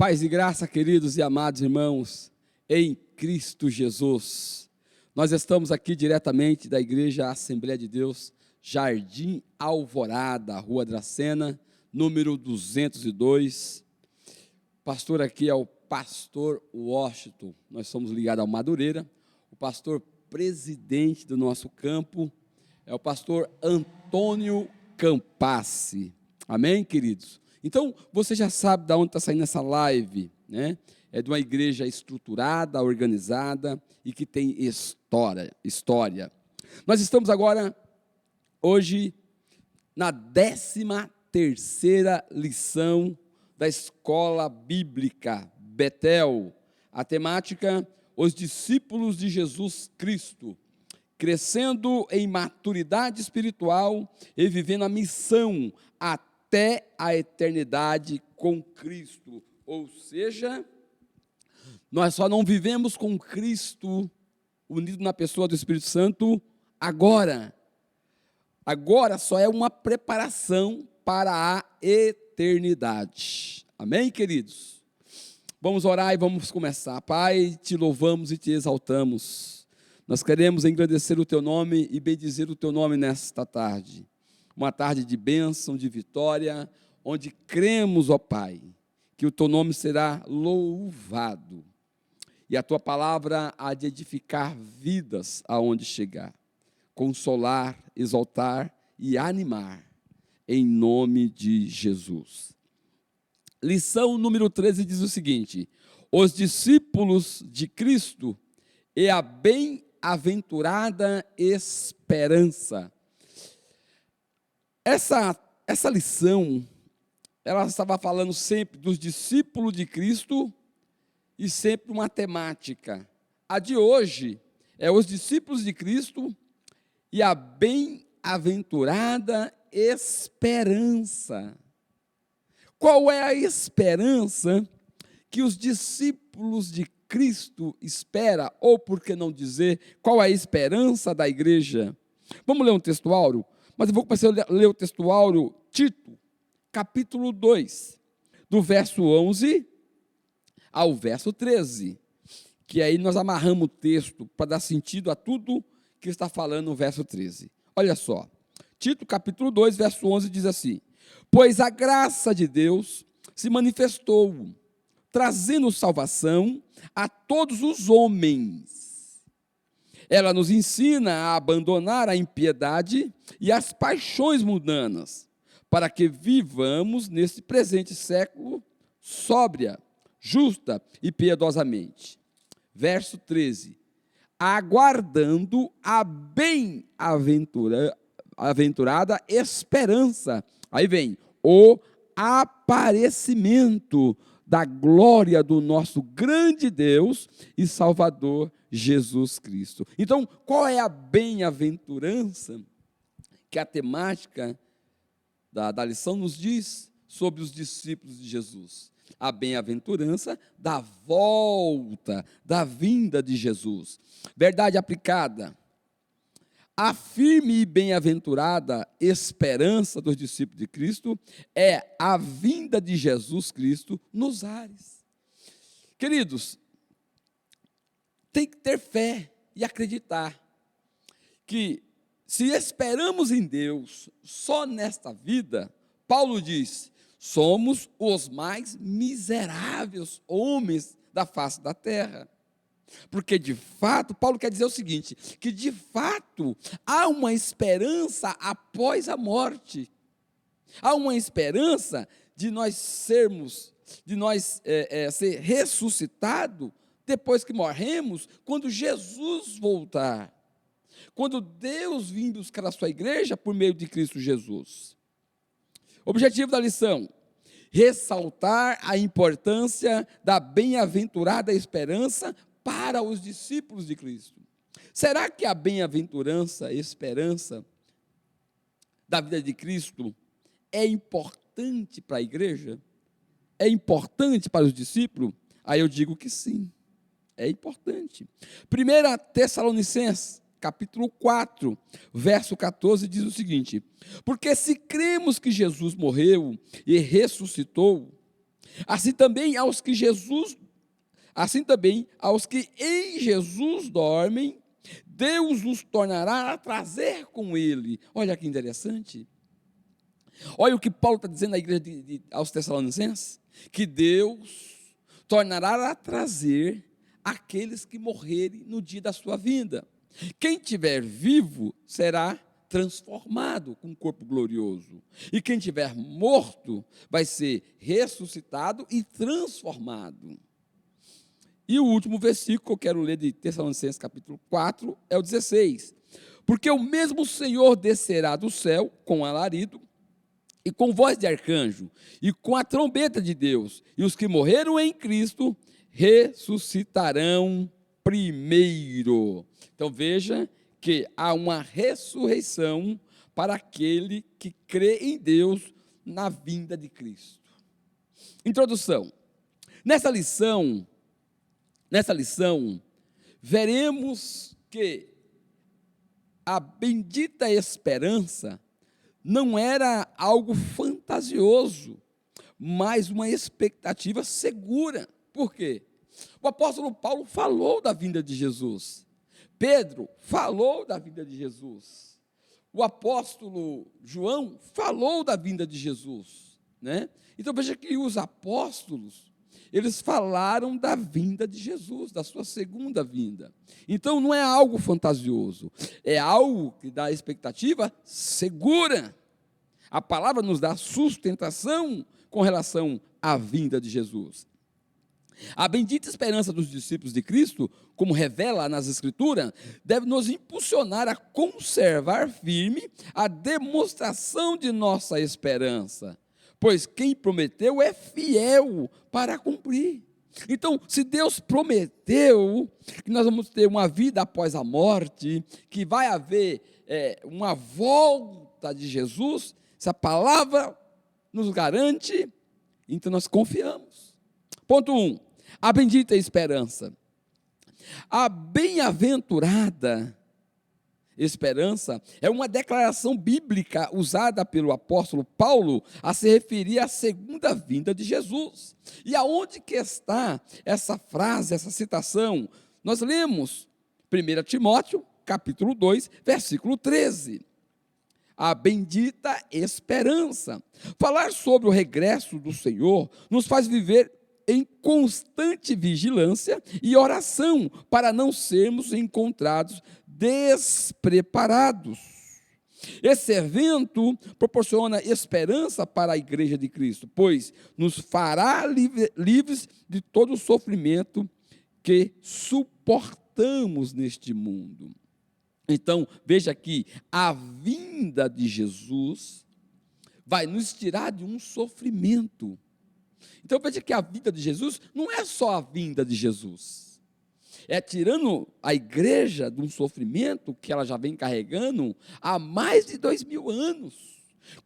Paz e graça, queridos e amados irmãos, em Cristo Jesus. Nós estamos aqui diretamente da Igreja Assembleia de Deus, Jardim Alvorada, Rua Dracena, número 202. Pastor aqui é o pastor Washington, nós somos ligados ao Madureira. O pastor presidente do nosso campo é o pastor Antônio Campassi. Amém, queridos? Então, você já sabe de onde está saindo essa live, né? É de uma igreja estruturada, organizada e que tem história. Nós estamos agora, hoje, na 13ª lição da Escola Bíblica Betel. A temática, os discípulos de Jesus Cristo, crescendo em maturidade espiritual e vivendo a missão até a eternidade com Cristo. Ou seja, nós só não vivemos com Cristo, unido na pessoa do Espírito Santo, agora. Agora só é uma preparação para a eternidade. Amém, queridos? Vamos orar e vamos começar. Pai, te louvamos e te exaltamos. Nós queremos engrandecer o teu nome e bendizer o teu nome nesta tarde. Uma tarde de bênção, de vitória, onde cremos, ó Pai, que o teu nome será louvado. E a tua palavra há de edificar vidas aonde chegar. Consolar, exaltar e animar, em nome de Jesus. Lição número 13 diz o seguinte: os discípulos de Cristo e a bem-aventurada esperança. Essa lição, ela estava falando sempre dos discípulos de Cristo e sempre uma temática. A de hoje é os discípulos de Cristo e a bem-aventurada esperança. Qual é a esperança que os discípulos de Cristo esperam? Ou, por que não dizer, qual é a esperança da igreja? Vamos ler um textuário? Mas eu vou começar a ler o textuário Tito, capítulo 2, do verso 11 ao verso 13, que aí nós amarramos o texto para dar sentido a tudo que está falando no verso 13. Olha só, Tito, capítulo 2, verso 11 diz assim: pois a graça de Deus se manifestou, trazendo salvação a todos os homens. Ela nos ensina a abandonar a impiedade e as paixões mundanas, para que vivamos neste presente século sóbria, justa e piedosamente. Verso 13. Aguardando a bem-aventurada esperança. Aí vem o aparecimento da glória do nosso grande Deus e Salvador Jesus Cristo. Então, qual é a bem-aventurança que a temática da lição nos diz sobre os discípulos de Jesus? A bem-aventurança da volta, da vinda de Jesus. Verdade aplicada. A firme e bem-aventurada esperança dos discípulos de Cristo é a vinda de Jesus Cristo nos ares. Queridos, tem que ter fé e acreditar que, se esperamos em Deus só nesta vida, Paulo diz, somos os mais miseráveis homens da face da terra. Porque, de fato, Paulo quer dizer o seguinte, que, de fato, há uma esperança após a morte. Há uma esperança de nós ser ressuscitado depois que morremos, quando Jesus voltar. Quando Deus vir buscar a sua igreja por meio de Cristo Jesus. Objetivo da lição: ressaltar a importância da bem-aventurada esperança para os discípulos de Cristo. Será que a bem-aventurança, esperança da vida de Cristo é importante para a igreja? É importante para os discípulos? Aí eu digo que sim, é importante. 1 Tessalonicenses, capítulo 4, verso 14, diz o seguinte: porque se cremos que Jesus morreu e ressuscitou, Assim também aos que em Jesus dormem, Deus os tornará a trazer com ele. Olha que interessante. Olha o que Paulo está dizendo na igreja aos Tessalonicenses, que Deus tornará a trazer aqueles que morrerem no dia da sua vinda. Quem estiver vivo será transformado com um corpo glorioso, e quem estiver morto vai ser ressuscitado e transformado. E o último versículo que eu quero ler de Tessalonicenses capítulo 4 é o 16. Porque o mesmo Senhor descerá do céu com alarido, e com voz de arcanjo, e com a trombeta de Deus, e os que morreram em Cristo ressuscitarão primeiro. Então veja que há uma ressurreição para aquele que crê em Deus na vinda de Cristo. Introdução. Nessa lição, veremos que a bendita esperança não era algo fantasioso, mas uma expectativa segura. Por quê? O apóstolo Paulo falou da vinda de Jesus. Pedro falou da vinda de Jesus. O apóstolo João falou da vinda de Jesus, né? Então veja que os apóstolos, eles falaram da vinda de Jesus, da sua segunda vinda. Então não é algo fantasioso, é algo que dá expectativa segura. A palavra nos dá sustentação com relação à vinda de Jesus. A bendita esperança dos discípulos de Cristo, como revela nas Escrituras, deve nos impulsionar a conservar firme a demonstração de nossa esperança, pois quem prometeu é fiel para cumprir. Então, se Deus prometeu que nós vamos ter uma vida após a morte, que vai haver uma volta de Jesus, essa palavra nos garante, então nós confiamos. Ponto 1, a bendita esperança. A bem-aventurada esperança é uma declaração bíblica usada pelo apóstolo Paulo a se referir à segunda vinda de Jesus. E aonde que está essa frase, essa citação? Nós lemos 1 Timóteo, capítulo 2, versículo 13. A bendita esperança. Falar sobre o regresso do Senhor nos faz viver em constante vigilância e oração para não sermos encontrados despreparados. Esse evento proporciona esperança para a igreja de Cristo, pois nos fará livres de todo o sofrimento que suportamos neste mundo. Então, veja aqui, a vinda de Jesus vai nos tirar de um sofrimento. Então, veja que a vinda de Jesus não é só a vinda de Jesus. É tirando a igreja de um sofrimento que ela já vem carregando há mais de 2000 anos.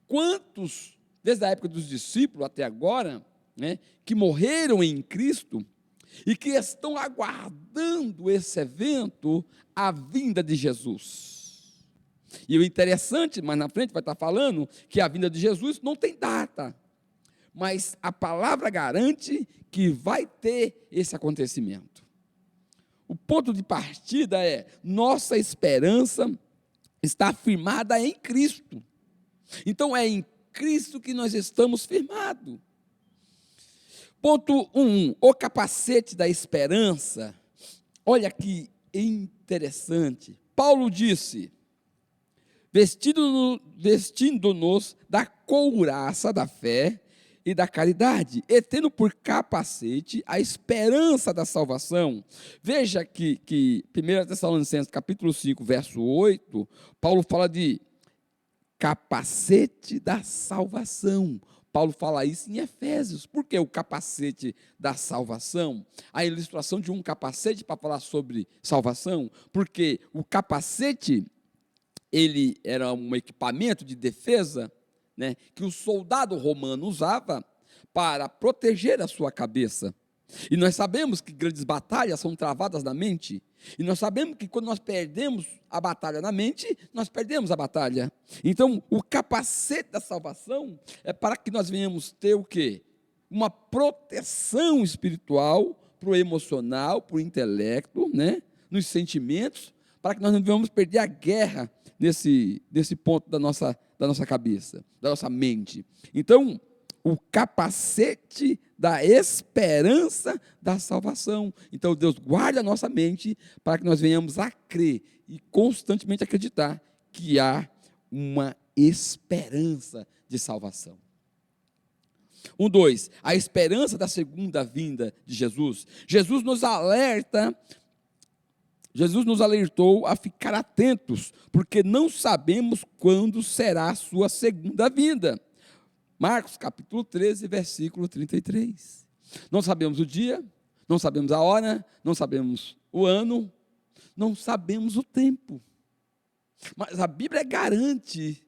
Quantos, desde a época dos discípulos até agora, né, que morreram em Cristo e que estão aguardando esse evento, a vinda de Jesus. E o interessante, mais na frente vai estar falando, que a vinda de Jesus não tem data, mas a palavra garante que vai ter esse acontecimento. O ponto de partida é, nossa esperança está firmada em Cristo. Então é em Cristo que nós estamos firmados. Ponto 1, o capacete da esperança. Olha que interessante. Paulo disse, vestindo-nos da couraça da fé e da caridade, e tendo por capacete a esperança da salvação. Veja que 1 Tessalonicenses capítulo 5, verso 8, Paulo fala de capacete da salvação. Paulo fala isso em Efésios. Por que o capacete da salvação? A ilustração de um capacete para falar sobre salvação, porque o capacete, ele era um equipamento de defesa, né, que o soldado romano usava para proteger a sua cabeça. E nós sabemos que grandes batalhas são travadas na mente, e nós sabemos que quando nós perdemos a batalha na mente, nós perdemos a batalha. Então, o capacete da salvação é para que nós venhamos ter o quê? uma proteção espiritual para o emocional, para o intelecto, né? Nos sentimentos, para que nós não vamos perder a guerra nesse ponto da nossa cabeça, da nossa mente. Então, o capacete da esperança da salvação. Então, Deus guarda a nossa mente para que nós venhamos a crer e constantemente acreditar que há uma esperança de salvação. 2, a esperança da segunda vinda de Jesus. Jesus nos alertou a ficar atentos, porque não sabemos quando será a sua segunda vinda. Marcos capítulo 13, versículo 33. Não sabemos o dia, não sabemos a hora, não sabemos o ano, não sabemos o tempo. Mas a Bíblia garante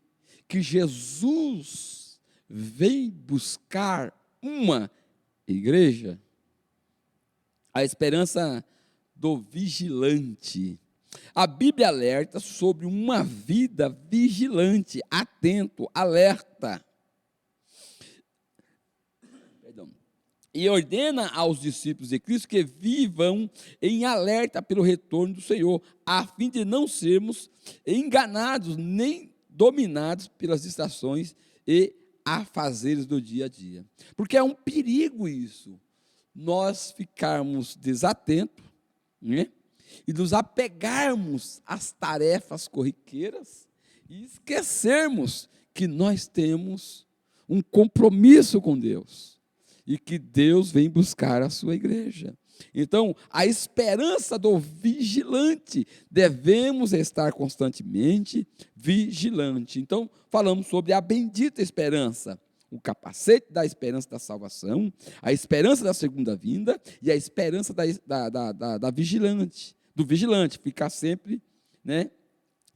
que Jesus vem buscar uma igreja. A esperança do vigilante. A Bíblia alerta sobre uma vida vigilante, atento, alerta. E ordena aos discípulos de Cristo que vivam em alerta pelo retorno do Senhor, a fim de não sermos enganados nem dominados pelas distrações e afazeres do dia a dia. Porque é um perigo isso, nós ficarmos desatentos, né? E nos apegarmos às tarefas corriqueiras e esquecermos que nós temos um compromisso com Deus e que Deus vem buscar a sua igreja. Então, a esperança do vigilante, devemos estar constantemente vigilante. Então, falamos sobre a bendita esperança, o capacete da esperança da salvação, a esperança da segunda vinda e a esperança da vigilante, do vigilante, ficar sempre, né,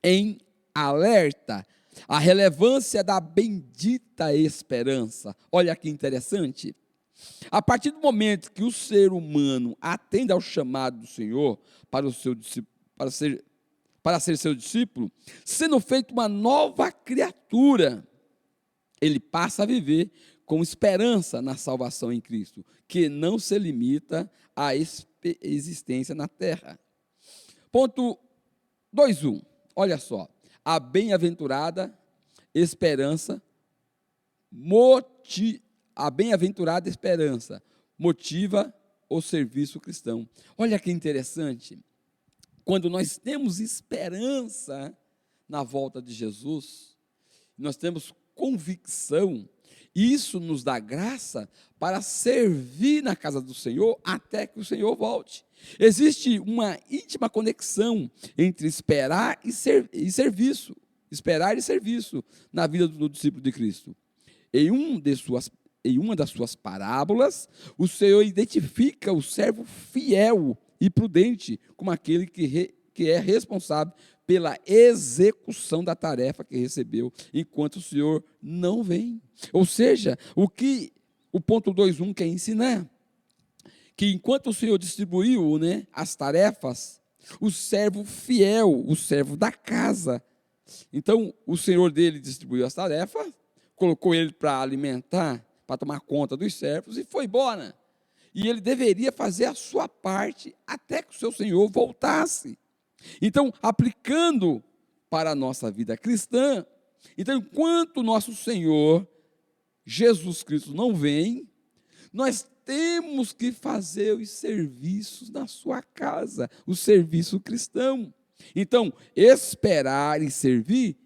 em alerta. A relevância da bendita esperança. Olha que interessante. A partir do momento que o ser humano atende ao chamado do Senhor para ser seu discípulo, sendo feito uma nova criatura, ele passa a viver com esperança na salvação em Cristo, que não se limita à existência na terra. Ponto 2.1, olha só, a bem-aventurada esperança motiva o serviço cristão. Olha que interessante, quando nós temos esperança na volta de Jesus, nós temos convicção, isso nos dá graça para servir na casa do Senhor até que o Senhor volte. Existe uma íntima conexão entre esperar e serviço, esperar e serviço na vida do discípulo de Cristo. Em uma das suas parábolas, o Senhor identifica o servo fiel e prudente como aquele que é responsável pela execução da tarefa que recebeu, enquanto o Senhor não vem. Ou seja, o ponto 2.1 quer ensinar? Que enquanto o Senhor distribuiu, né, as tarefas, o servo fiel, o servo da casa, então o Senhor dele distribuiu as tarefas, colocou ele para alimentar, para tomar conta dos servos e foi embora. E ele deveria fazer a sua parte até que o seu Senhor voltasse. Então, aplicando para a nossa vida cristã, então, enquanto o nosso Senhor Jesus Cristo não vem, nós temos que fazer os serviços na sua casa, o serviço cristão. Então, esperar e servir,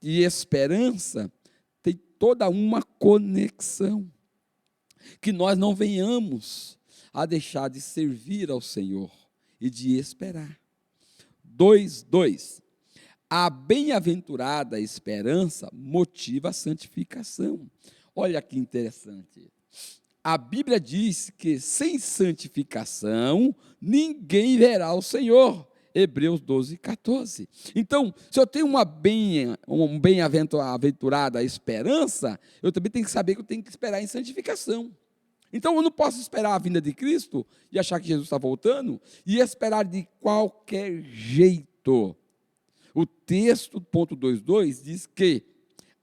e esperança, tem toda uma conexão. Que nós não venhamos a deixar de servir ao Senhor e de esperar. 2.2. A bem-aventurada esperança motiva a santificação. Olha que interessante. A Bíblia diz que sem santificação ninguém verá o Senhor. Hebreus 12:14. Então, se eu tenho uma bem-aventurada esperança, eu também tenho que saber que eu tenho que esperar em santificação. Então, eu não posso esperar a vinda de Cristo e achar que Jesus está voltando e esperar de qualquer jeito. O texto, ponto 2.2, diz que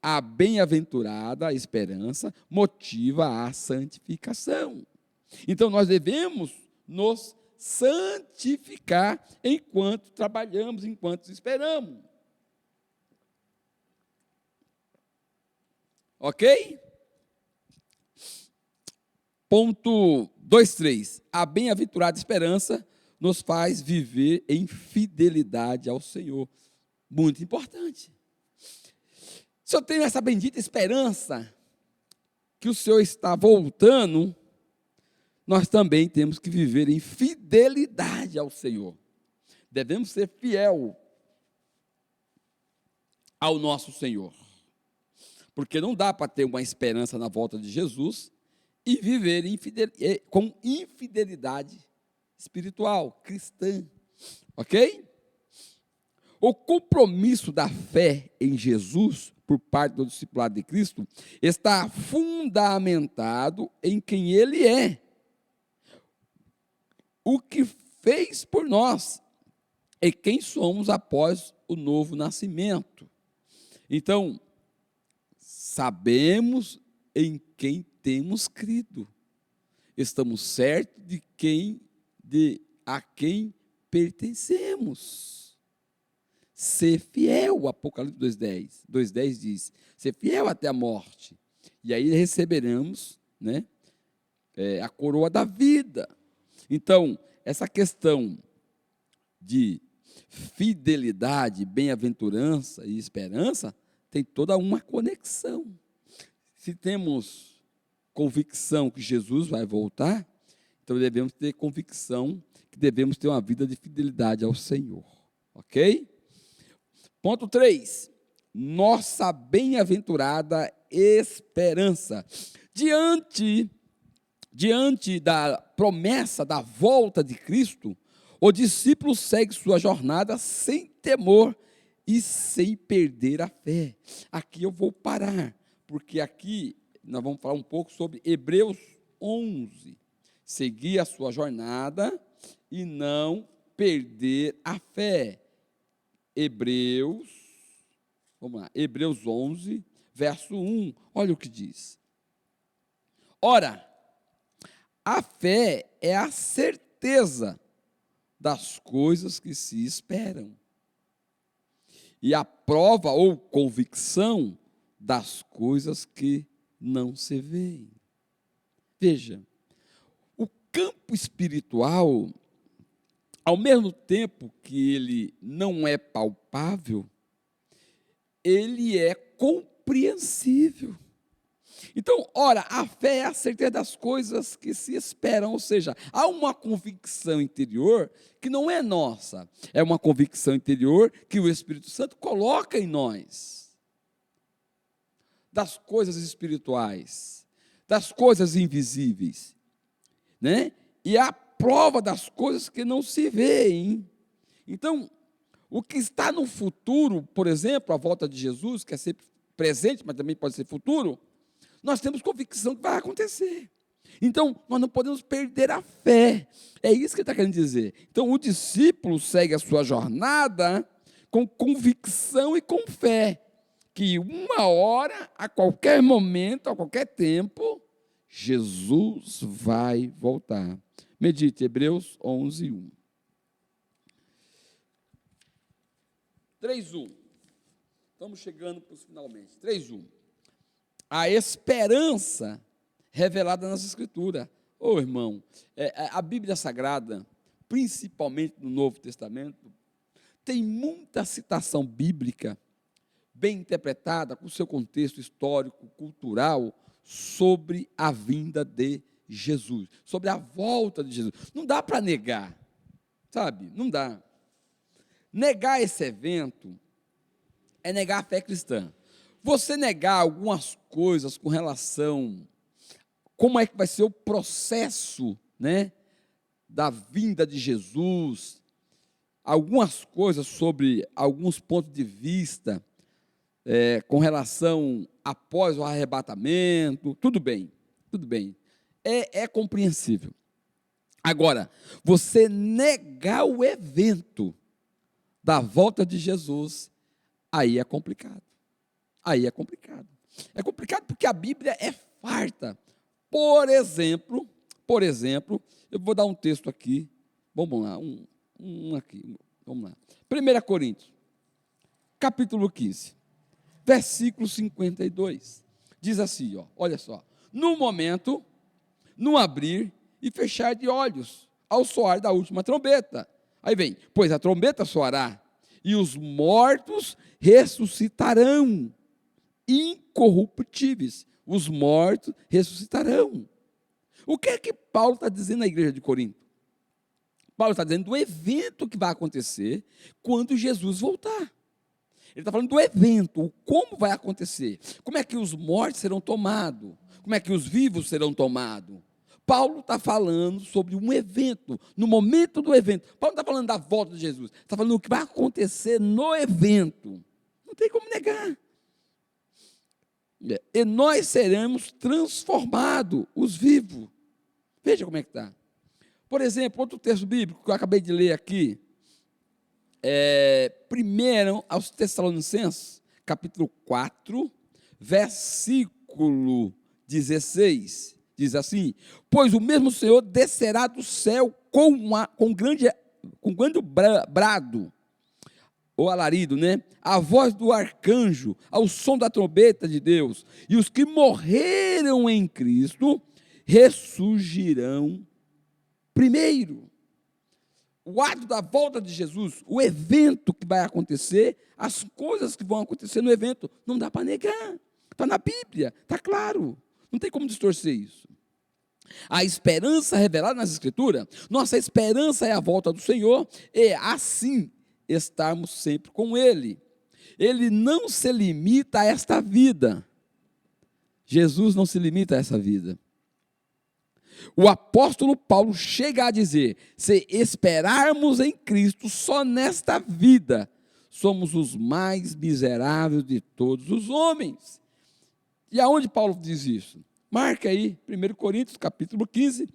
A bem-aventurada esperança motiva a santificação. Então, nós devemos nos santificar enquanto trabalhamos, enquanto esperamos. Ok? Ponto 2.3. A bem-aventurada esperança nos faz viver em fidelidade ao Senhor. Muito importante. Se eu tenho essa bendita esperança que o Senhor está voltando, nós também temos que viver em fidelidade ao Senhor. Devemos ser fiel ao nosso Senhor. Porque não dá para ter uma esperança na volta de Jesus e viver com infidelidade espiritual, cristã. Ok? O compromisso da fé em Jesus, por parte do discipulado de Cristo, está fundamentado em quem Ele é. O que fez por nós e quem somos após o novo nascimento. Então, sabemos em quem temos crido. Estamos certos de a quem pertencemos. Ser fiel, o Apocalipse 2:10 diz, ser fiel até a morte. E aí receberemos, né, a coroa da vida. Então, essa questão de fidelidade, bem-aventurança e esperança tem toda uma conexão. Se temos convicção que Jesus vai voltar, então devemos ter convicção que devemos ter uma vida de fidelidade ao Senhor. Ok? Ponto 3. Nossa bem-aventurada esperança. Diante da promessa da volta de Cristo, o discípulo segue sua jornada sem temor e sem perder a fé. Aqui eu vou parar, porque aqui nós vamos falar um pouco sobre Hebreus 11. Seguir a sua jornada e não perder a fé. Vamos lá, Hebreus 11, verso 1, olha o que diz. Ora, a fé é a certeza das coisas que se esperam e a prova ou convicção das coisas que não se veem. Veja, o campo espiritual, ao mesmo tempo que ele não é palpável, ele é compreensível. Então, ora, a fé é a certeza das coisas que se esperam, ou seja, há uma convicção interior que não é nossa, é uma convicção interior que o Espírito Santo coloca em nós, das coisas espirituais, das coisas invisíveis, né? E a prova das coisas que não se veem. Então, o que está no futuro, por exemplo, a volta de Jesus, que é sempre presente, mas também pode ser futuro, nós temos convicção que vai acontecer. Então, nós não podemos perder a fé. É isso que ele está querendo dizer. Então, o discípulo segue a sua jornada com convicção e com fé, que uma hora, a qualquer momento, a qualquer tempo, Jesus vai voltar. Medite, Hebreus 11, 1. 3:1. Estamos chegando para os finalmente. 3:1. A esperança revelada nas Escrituras. Ô irmão, a Bíblia Sagrada, principalmente no Novo Testamento, tem muita citação bíblica, bem interpretada, com seu contexto histórico, cultural, sobre a vinda de Jesus, sobre a volta de Jesus. Não dá para negar, sabe? Não dá. Negar esse evento é negar a fé cristã. Você negar algumas coisas com relação como é que vai ser o processo, né, da vinda de Jesus, algumas coisas sobre alguns pontos de vista com relação após o arrebatamento, tudo bem, é compreensível. Agora, você negar o evento da volta de Jesus, aí é complicado. Aí é complicado. É complicado porque a Bíblia é farta. Por exemplo, eu vou dar um texto aqui. Vamos lá, aqui. Vamos lá. 1 Coríntios, capítulo 15, versículo 52. Diz assim, ó, olha só. No momento, no abrir e fechar de olhos, ao soar da última trombeta. Aí vem, pois a trombeta soará, e os mortos ressuscitarão, incorruptíveis. Os mortos ressuscitarão. O que é que Paulo está dizendo na igreja de Corinto? Paulo está dizendo do evento que vai acontecer quando Jesus voltar. Ele está falando do evento, como vai acontecer, como é que os mortos serão tomados, como é que os vivos serão tomados. Paulo está falando sobre um evento, no momento do evento. Paulo não está falando da volta de Jesus, está falando do que vai acontecer no evento. Não tem como negar. E nós seremos transformados, os vivos. Veja como é que está. Por exemplo, outro texto bíblico que eu acabei de ler aqui, primeiro aos Tessalonicenses, capítulo 4, versículo 16, diz assim, pois o mesmo Senhor descerá do céu com grande brado, ou alarido, né? A voz do arcanjo, ao som da trombeta de Deus, e os que morreram em Cristo ressurgirão primeiro. O ato da volta de Jesus, o evento que vai acontecer, as coisas que vão acontecer no evento, não dá para negar. Está na Bíblia, está claro. Não tem como distorcer isso. A esperança revelada nas Escrituras, nossa esperança é a volta do Senhor, e assim estarmos sempre com Ele. Ele não se limita a esta vida. Jesus não se limita a essa vida. O apóstolo Paulo chega a dizer, se esperarmos em Cristo só nesta vida, somos os mais miseráveis de todos os homens. E aonde Paulo diz isso? Marca aí, 1 Coríntios, capítulo 15,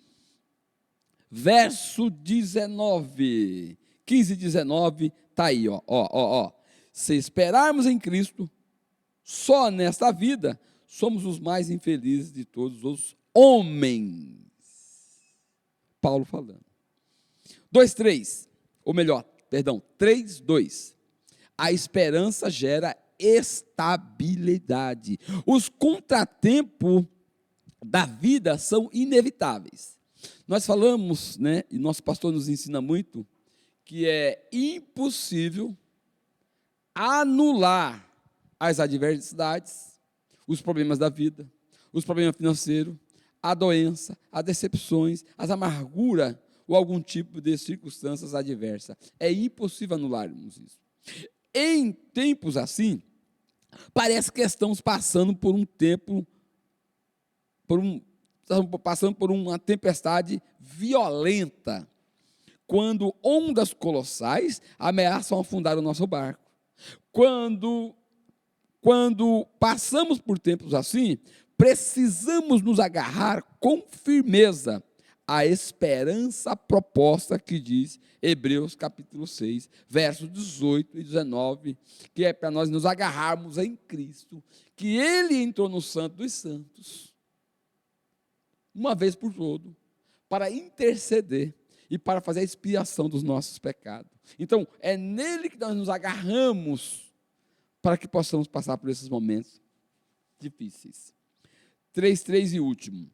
verso 19. 15 e 19, está aí, ó. Se esperarmos em Cristo, só nesta vida, somos os mais infelizes de todos os homens. Paulo falando. 2:3, ou melhor, perdão, 3:2. A esperança gera estabilidade. Os contratempos da vida são inevitáveis. Nós falamos, né, e nosso pastor nos ensina muito, que é impossível anular as adversidades, os problemas da vida, os problemas financeiros, a doença, as decepções, as amarguras ou algum tipo de circunstâncias adversas. É impossível anularmos isso. Em tempos assim, parece que estamos passando por um tempo, passando por uma tempestade violenta, quando ondas colossais ameaçam afundar o nosso barco. Quando passamos por tempos assim, precisamos nos agarrar com firmeza à esperança proposta que diz Hebreus capítulo 6, versos 18 e 19, que é para nós nos agarrarmos em Cristo, que Ele entrou no Santo dos Santos, uma vez por todo, para interceder e para fazer a expiação dos nossos pecados. Então, é nele que nós nos agarramos para que possamos passar por esses momentos difíceis. 3 e último.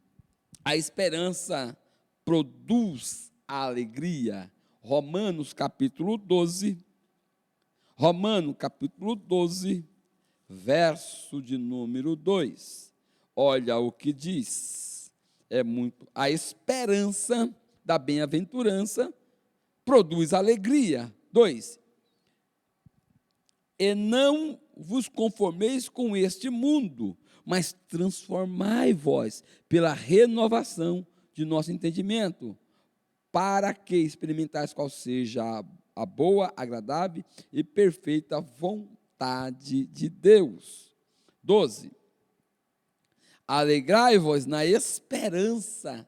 A esperança produz a alegria. Romanos capítulo 12, verso de número 2. Olha o que diz. A esperança da bem-aventurança produz alegria. 2. E não vos conformeis com este mundo, mas transformai-vos pela renovação de nosso entendimento, para que experimentais qual seja a boa, agradável e perfeita vontade de Deus. 12. Alegrai-vos na esperança.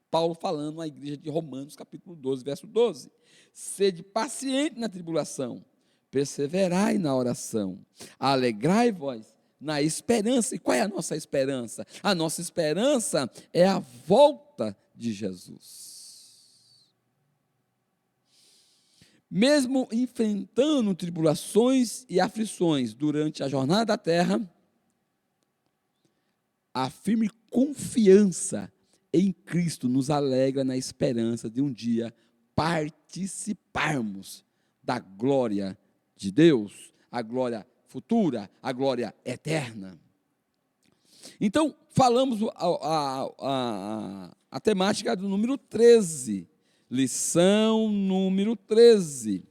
Paulo falando à igreja de Romanos, capítulo 12, verso 12. Sede paciente na tribulação, perseverai na oração. Alegrai-vos na esperança. E qual é a nossa esperança? A nossa esperança é a volta de Jesus. Mesmo enfrentando tribulações e aflições durante a jornada da terra, a firme confiança em Cristo nos alegra na esperança de um dia participarmos da glória de Deus, a glória futura, a glória eterna. Então, falamos a temática do número 13, lição número 13,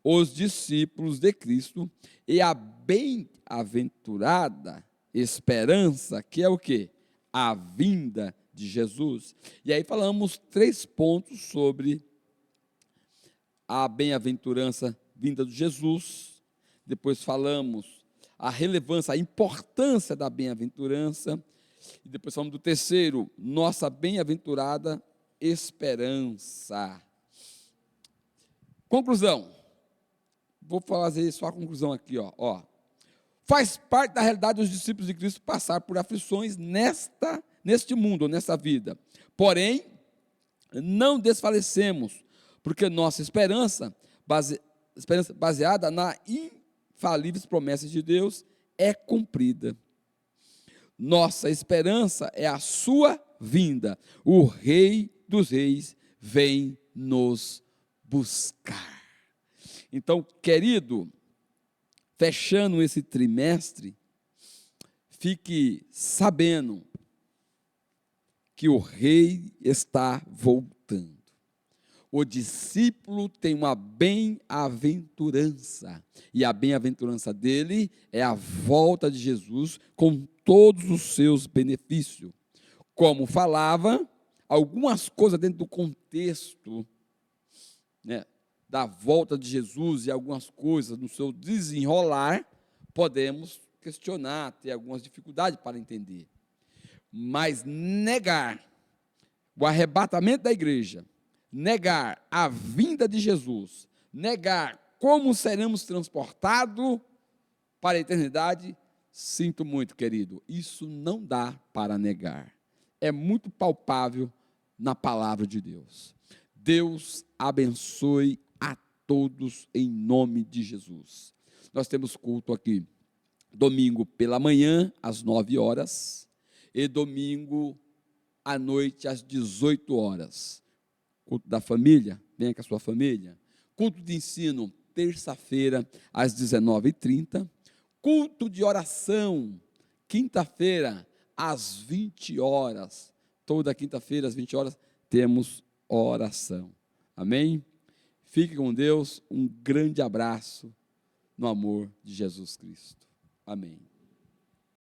os discípulos de Cristo e a bem-aventurada esperança, que é o quê? A vinda de Jesus. E aí falamos 3 pontos sobre a bem-aventurança vinda de Jesus. Depois falamos a relevância, a importância da bem-aventurança. E depois falamos do terceiro, nossa bem-aventurada esperança. Conclusão. Vou fazer só a conclusão aqui, ó. Faz parte da realidade dos discípulos de Cristo passar por aflições neste mundo, nessa vida. Porém, não desfalecemos, porque nossa esperança baseada nas infalíveis promessas de Deus, é cumprida. Nossa esperança é a sua vinda. O Rei dos Reis vem nos buscar. Então, querido, fechando esse trimestre, fique sabendo que o Rei está voltando. O discípulo tem uma bem-aventurança, e a bem-aventurança dele é a volta de Jesus com todos os seus benefícios. Como falava, algumas coisas dentro do contexto, né, da volta de Jesus e algumas coisas no seu desenrolar, podemos questionar, ter algumas dificuldades para entender. Mas negar o arrebatamento da igreja, negar a vinda de Jesus, negar como seremos transportados para a eternidade, sinto muito, querido, isso não dá para negar. É muito palpável na palavra de Deus. Deus abençoe a todos em nome de Jesus. Nós temos culto aqui, domingo pela manhã, às 9 horas, e domingo à noite, às 18 horas. Culto da família, venha com a sua família. Culto de ensino, terça-feira, às 19h30. Culto de oração, quinta-feira, às 20 horas. Toda quinta-feira, às 20 horas, temos oração. Amém? Fique com Deus, um grande abraço no amor de Jesus Cristo. Amém.